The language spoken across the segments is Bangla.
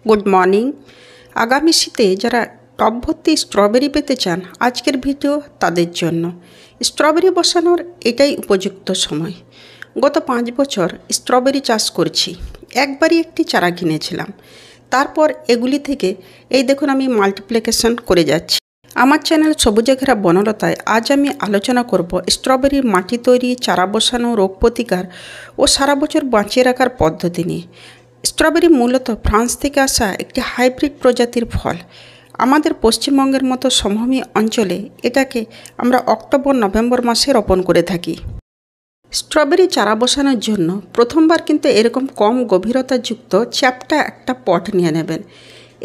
Good morning. আগামী শীতে যারা টব ভর্তি স্ট্রবেরি পেতে চান, আজকের ভিডিও তাদের জন্য। স্ট্রবেরি বসানোর এটাই উপযুক্ত সময়। গত 5 বছর স্ট্রবেরি চাষ করছি। একবারই একটি চারা কিনেছিলাম, তারপর এগুলি থেকে এই দেখুন আমি মাল্টিপ্লিকেশন করে যাচ্ছি। আমার চ্যানেল সবুজে ঘেরা বনলতায় আজ আমি আলোচনা করব স্ট্রবেরির মাটি তৈরি, চারা বসানো, রোগ প্রতিকার ও সারা বছর বাঁচিয়ে রাখার পদ্ধতি নিয়ে। স্ট্রবেরি মূলত ফ্রান্স থেকে আসা একটি হাইব্রিড প্রজাতির ফল। আমাদের পশ্চিমবঙ্গের মতো সমভূমি অঞ্চলে এটাকে আমরা অক্টোবর-নভেম্বর মাসে রোপণ করে থাকি। স্ট্রবেরি চারা বসানোর জন্য প্রথমবার কিন্তু এরকম কম গভীরতাযুক্ত চ্যাপ্টা একটা পট নিয়ে নেবেন।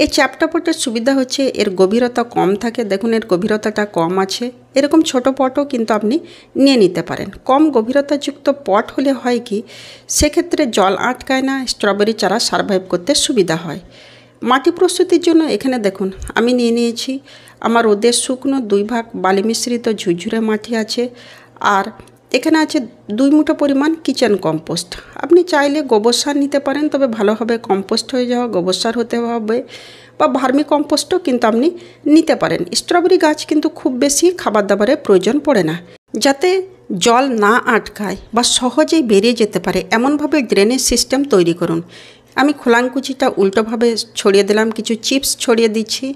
এই চ্যাপ্টা পটের সুবিধা হচ্ছে এর গভীরতা কম থাকে। দেখুন এর গভীরতাটা কম আছে। এরকম ছোট পটও কিন্তু আপনি নিয়ে নিতে পারেন। কম গভীরতাযুক্ত পট হলে হয় কি, সেক্ষেত্রে জল আটকায় না, স্ট্রবেরি চারা সারভাইভ করতে সুবিধা হয়। মাটি প্রস্তুতির জন্য এখানে দেখুন আমি নিয়ে নিয়েছি আমার রোদের শুকনো 2 ভাগ বালি মিশ্রিত ঝুরঝুরে মাটি আছে, আর এখানে আছে 2 মুঠো পরিমাণ কিচেন কম্পোস্ট। আপনি চাইলে গোবর সার নিতে পারেন, তবে ভালোভাবে কম্পোস্ট হয়ে যাওয়া গোবর সার হতে হবে, বা ভার্মি কম্পোস্টও কিন্তু আপনি নিতে পারেন। স্ট্রবেরি গাছ কিন্তু খুব বেশি খাবার দাবারের প্রয়োজন পড়ে না। যাতে জল না আটকায় বা সহজেই বেরিয়ে যেতে পারে এমনভাবে ড্রেনেজ সিস্টেম তৈরি করুন। আমি খোলাঙ্কুচিটা উল্টোভাবে ছড়িয়ে দিলাম, কিছু চিপস ছড়িয়ে দিচ্ছি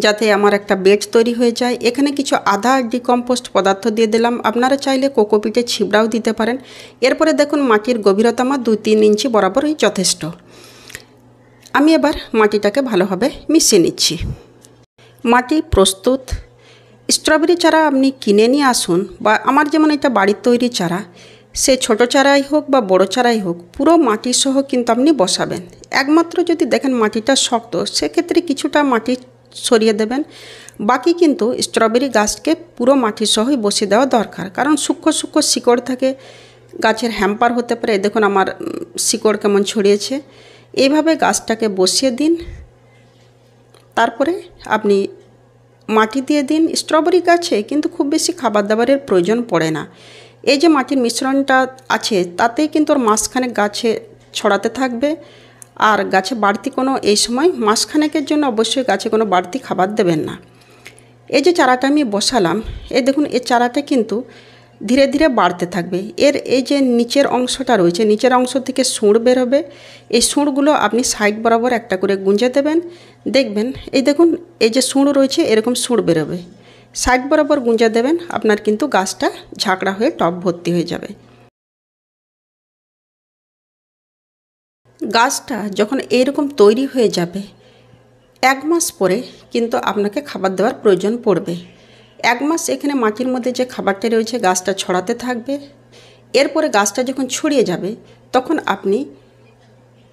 যাতে আমার একটা বেড তৈরি হয়ে যায়। এখানে কিছু আধা ডিকম্পোস্ট পদার্থ দিয়ে দিলাম। আপনারা চাইলে কোকোপিটে ছিবড়াও দিতে পারেন। এরপরে দেখুন মাটির গভীরতা আমার 2-3 ইঞ্চি বরাবরই যথেষ্ট। আমি এবার মাটিটাকে ভালোভাবে মিশিয়ে নিচ্ছি। মাটি প্রস্তুত। স্ট্রবেরি চারা আপনি কিনে নিয়ে আসুন, বা আমার যেমন এটা বাড়ির তৈরি চারা, সে ছোট চারাই হোক বা বড় চারাই হোক, পুরো মাটি সহ কিন্তু আপনি বসাবেন। একমাত্র যদি দেখেন মাটিটা শক্ত, সেক্ষেত্রে কিছুটা মাটি সরিয়ে দেবেন। বাকি কিন্তু স্ট্রবেরি গাছকে পুরো মাটি সহই বসিয়ে দেওয়া দরকার, কারণ সূক্ষ্ম সূক্ষ্ম শিকড় থাকে, গাছের হ্যাম্পার হতে পারে। দেখুন আমার শিকড় কেমন ছড়িয়েছে। এইভাবে গাছটাকে বসিয়ে দিন, তারপরে আপনি মাটি দিয়ে দিন। স্ট্রবেরি গাছে কিন্তু খুব বেশি খাবার দাবারের প্রয়োজন পড়ে না। এই যে মাটির মিশ্রণটা আছে তাতেই কিন্তু ওর মাসখানেক গাছে ছড়াতে থাকবে, আর গাছে বাড়তি কোনো এই সময় মাসখানেকের জন্য অবশ্যই গাছে কোনো বাড়তি খাবার দেবেন না। এই যে চারাটা আমি বসালাম, এই দেখুন এই চারাটা কিন্তু ধীরে ধীরে বাড়তে থাকবে। এর এই যে নিচের অংশটা রয়েছে, নিচের অংশ থেকে সুঁড় বেরোবে। এই সুঁড়গুলো আপনি সাইড বরাবর একটা করে গুঁজে দেবেন। দেখবেন এই দেখুন এই যে সুঁড় রয়েছে, এরকম সুঁড় বেরোবে। সাইড বরাবর গুঁজে দেবেন, আপনার কিন্তু গাছটা ঝাঁকড়া হয়ে টব ভর্তি হয়ে যাবে। গাছটা যখন এইরকম তৈরি হয়ে যাবে, 1 মাস পরে কিন্তু আপনাকে খাবার দেওয়ার প্রয়োজন পড়বে। 1 মাস এখানে মাটির মধ্যে যে খাবারটা রয়েছে গাছটা ছড়াতে থাকবে। এরপরে গাছটা যখন ছড়িয়ে যাবে, তখন আপনি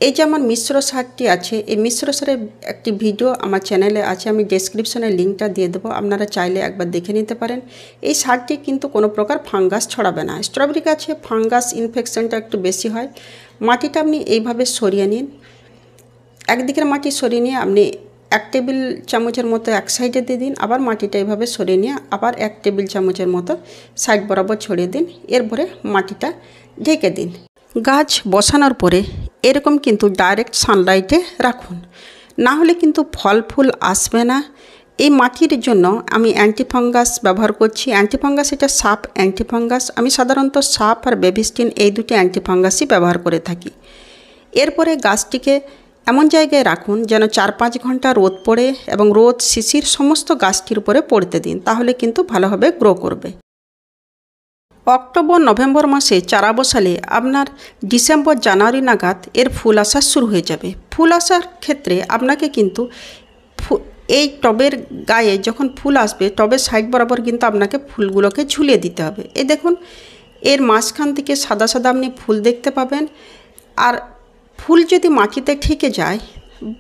এই যে আমার মিশ্র সারটি আছে, এই মিশ্র সারের একটি ভিডিও আমার চ্যানেলে আছে, আমি ডেসক্রিপশনে লিঙ্কটা দিয়ে দেবো, আপনারা চাইলে একবার দেখে নিতে পারেন। এই সারটি কিন্তু কোনো প্রকার ফাঙ্গাস ছড়াবে না। স্ট্রবেরি গাছে ফাঙ্গাস ইনফেকশনটা একটু বেশি হয়। মাটিটা আপনি এইভাবে সরিয়ে নিন। একদিকের মাটি সরিয়ে নিয়ে আপনি 1 টেবিল চামচের মতো এক সাইডে দিয়ে দিন, আবার মাটিটা এইভাবে সরিয়ে নিয়ে আবার 1 টেবিল চামচের মতো সাইড বরাবর ছড়িয়ে দিন। এরপরে মাটিটা ঢেকে দিন। গাছ বসানোর পরে এরকম কিন্তু ডাইরেক্ট সানলাইটে রাখুন, না হলে কিন্তু ফল ফুল আসবে না। এই মাটির জন্য আমি অ্যান্টিফাঙ্গাস ব্যবহার করছি। অ্যান্টিফাঙ্গাস এটা সাপ অ্যান্টিফাঙ্গাস। আমি সাধারণত সাপ আর বেবিস্টিন এই দুটি অ্যান্টিফাঙ্গাসই ব্যবহার করে থাকি। এরপরে গাছটিকে এমন জায়গায় রাখুন যেন 4-5 ঘন্টা রোদ পড়ে, এবং রোদ শিশির সমস্ত গাছটির উপরে পড়তে দিন, তাহলে কিন্তু ভালোভাবে গ্রো করবে। অক্টোবর-নভেম্বর মাসে চারা বসালে আপনার ডিসেম্বর-জানুয়ারি নাগাদ এর ফুল আসা শুরু হয়ে যাবে। ফুল আসার ক্ষেত্রে আপনাকে কিন্তু এই টবের গায়ে যখন ফুল আসবে, টবের সাইড বরাবর কিন্তু আপনাকে ফুলগুলোকে ঝুলিয়ে দিতে হবে। এই দেখুন এর মাঝখান থেকে সাদা সাদা আপনি ফুল দেখতে পাবেন। আর ফুল যদি মাটিতে ঠেকে যায়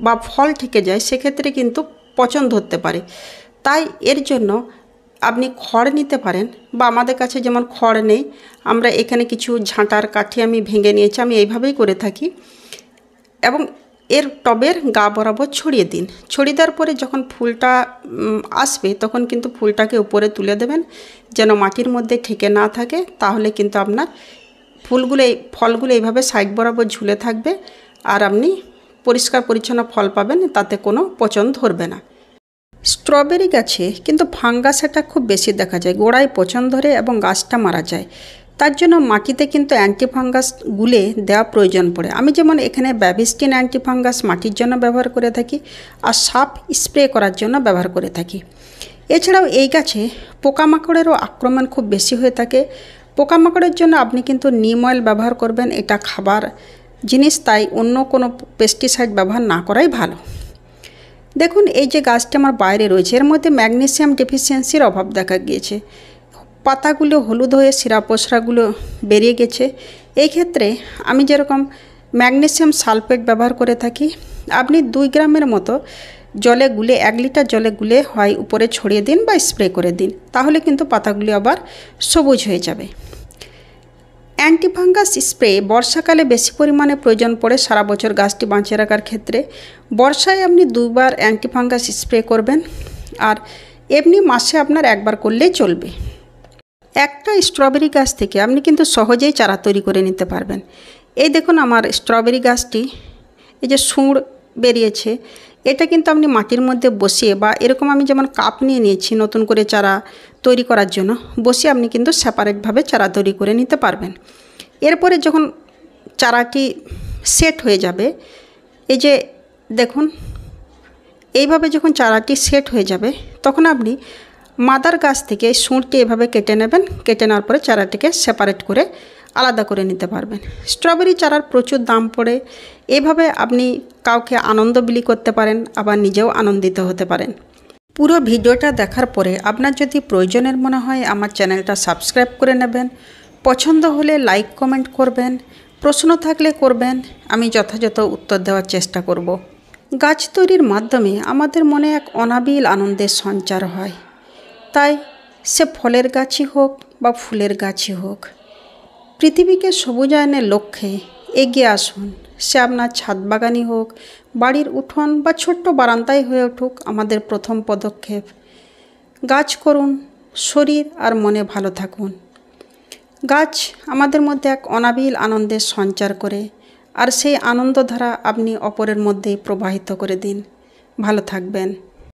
বা ফল ঠেকে যায়, সেক্ষেত্রে কিন্তু পচন ধরতে পারে। তাই এর জন্য আপনি খড় নিতে পারেন, বা আমাদের কাছে যেমন খড় নেই, আমরা এখানে কিছু ঝাঁটার কাঠি আমি ভেঙে নিয়েছি, আমি এইভাবেই করে থাকি। এবং এর টবের গা বরাবর ছড়িয়ে দিন। ছড়িয়ে দেওয়ার পরে যখন ফুলটা আসবে, তখন কিন্তু ফুলটাকে উপরে তুলে দেবেন যেন মাটির মধ্যে ঠেকে না থাকে, তাহলে কিন্তু আপনার ফলগুলো এইভাবে সাইড বরাবর ঝুলে থাকবে, আর আপনি পরিষ্কার পরিচ্ছন্ন ফল পাবেন, তাতে কোনো পচন ধরবে না। স্ট্রবেরি গাছে কিন্তু ফাঙ্গাস এটা খুব বেশি দেখা যায়, গোড়ায় পচন ধরে এবং গাছটা মারা যায়। তার জন্য মাটিতে কিন্তু অ্যান্টিফাঙ্গাস গুলে দেওয়া প্রয়োজন পড়ে। আমি যেমন এখানে ব্যাভিস্টিন অ্যান্টিফাঙ্গাস মাটির জন্য ব্যবহার করে থাকি, আর সাপ স্প্রে করার জন্য ব্যবহার করে থাকি। এছাড়াও এই গাছে পোকামাকড়েরও আক্রমণ খুব বেশি হয়ে থাকে। পোকামাকড়ের জন্য আপনি কিন্তু নিম অয়েল ব্যবহার করবেন, এটা খাবার জিনিস, তাই অন্য কোনো পেস্টিসাইড ব্যবহার না করাই ভালো। দেখুন এই যে গাছটি আমার বাইরে রয়েছে, এর মধ্যে ম্যাগনেসিয়াম ডেফিসিয়েন্সির অভাব দেখা গিয়েছে, পাতাগুলো হলুদ হয়ে শিরাপোশরাগুলো বেরিয়ে গেছে। এই ক্ষেত্রে আমি যেরকম ম্যাগনেসিয়াম সালফেট ব্যবহার করে থাকি, আপনি 2 গ্রামের মতো জলে গুলে 1 লিটার জলে গুলে হয় উপরে ছড়িয়ে দিন বা স্প্রে করে দিন, তাহলে কিন্তু পাতাগুলি আবার সবুজ হয়ে যাবে। অ্যান্টিফাঙ্গাস স্প্রে বর্ষাকালে বেশি পরিমাণে প্রয়োজন পড়ে সারা বছর গাছটি বাঁচিয়ে রাখার ক্ষেত্রে। বর্ষায় আপনি 2 বার অ্যান্টিফাঙ্গাস স্প্রে করবেন, আর এমনি মাসে আপনার 1 বার করলেই চলবে। একটা স্ট্রবেরি গাছ থেকে আপনি কিন্তু সহজেই চারা তৈরি করে নিতে পারবেন। এই দেখুন আমার স্ট্রবেরি গাছটি, এই যে সুঁড় বেরিয়েছে, এটা কিন্তু আপনি মাটির মধ্যে বসিয়ে বা এরকম আমি যেমন কাপ নিয়ে নিয়েছি নতুন করে চারা তৈরি করার জন্য, বসিয়ে আপনি কিন্তু সেপারেটভাবে চারা তৈরি করে নিতে পারবেন। এরপরে যখন চারাটি সেট হয়ে যাবে, এই যে দেখুন এইভাবে যখন চারাটি সেট হয়ে যাবে, তখন আপনি মাদার গাছ থেকে এই সুঁড়টি এভাবে কেটে নেবেন, কেটে নেওয়ার পরে চারাটিকে সেপারেট করে আলাদা করে নিতে পারবেন। স্ট্রবেরি চারার প্রচুর দাম পড়ে, এভাবে আপনি কাউকে আনন্দ বিলি করতে পারেন, আবার নিজেও আনন্দিত হতে পারেন। পুরো ভিডিওটা দেখার পরে আপনার যদি প্রয়োজনের মনে হয় আমার চ্যানেলটা সাবস্ক্রাইব করে নেবেন, পছন্দ হলে লাইক কমেন্ট করবেন, প্রশ্ন থাকলে করবেন, আমি যথাযথ উত্তর দেওয়ার চেষ্টা করব। গাছ তৈরির মাধ্যমে আমাদের মনে এক অনাবিল আনন্দের সঞ্চার হয়, তাই সে ফলের গাছই হোক বা ফুলের গাছই হোক, পৃথিবীকে সবুজায়নের লক্ষ্যে এগিয়ে আসুন। সে আপনার ছাদ বাগানই হোক, বাড়ির উঠোন বা ছোট্ট বারান্দায় হয়ে উঠুক, আমাদের প্রথম পদক্ষেপ। গাছ করুন, শরীর আর মনে ভালো থাকুন। গাছ আমাদের মধ্যে এক অনাবিল আনন্দের সঞ্চার করে, আর সেই আনন্দধারা আপনি অপরের মধ্যে প্রবাহিত করে দিন। ভালো থাকবেন।